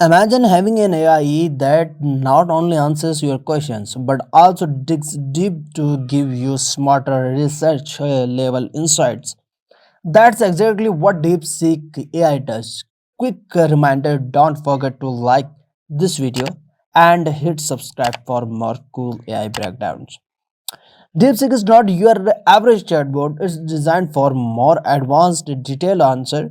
Imagine having an AI that not only answers your questions but also digs deep to give you smarter research level insights. That's exactly what DeepSeek AI does. Quick reminder, don't forget to like this video and hit subscribe for more cool AI breakdowns. DeepSeek is not your average chatbot, it's designed for more advanced detailed answer,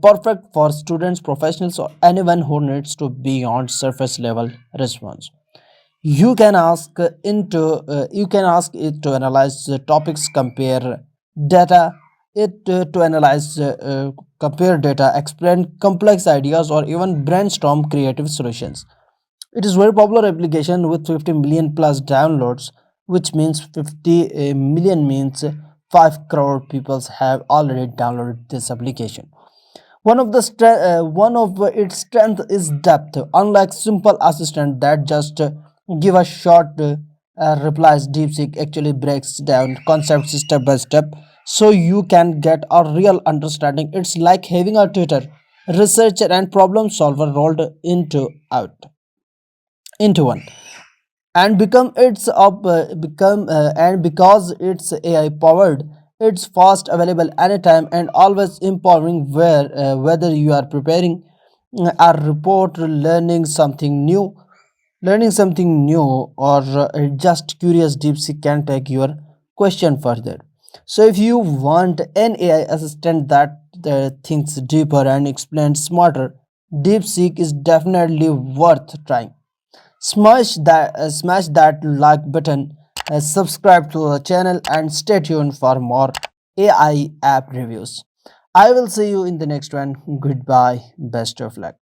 perfect for students, professionals, or anyone who needs to beyond surface level response. You can ask it to analyze the topics, compare data, to analyze compare data, explain complex ideas, or even brainstorm creative solutions. It is very popular application with 50 million plus downloads, which means 50 million means 5 crore people have already downloaded this application. One of its strength is depth. Unlike simple assistant that just give a short replies, DeepSeek actually breaks down concepts step by step, so you can get a real understanding. It's like having a tutor, researcher, and problem solver rolled into one, and become it's up become and because it's AI powered, it's fast, available anytime, and always empowering. Whether you are preparing a report, learning something new, or just curious, DeepSeek can take your question further. So if you want an AI assistant that thinks deeper and explains smarter, DeepSeek is definitely worth trying. Smash that like button, subscribe to the channel, and stay tuned for more AI app reviews. I will see you in the next one. Goodbye, best of luck.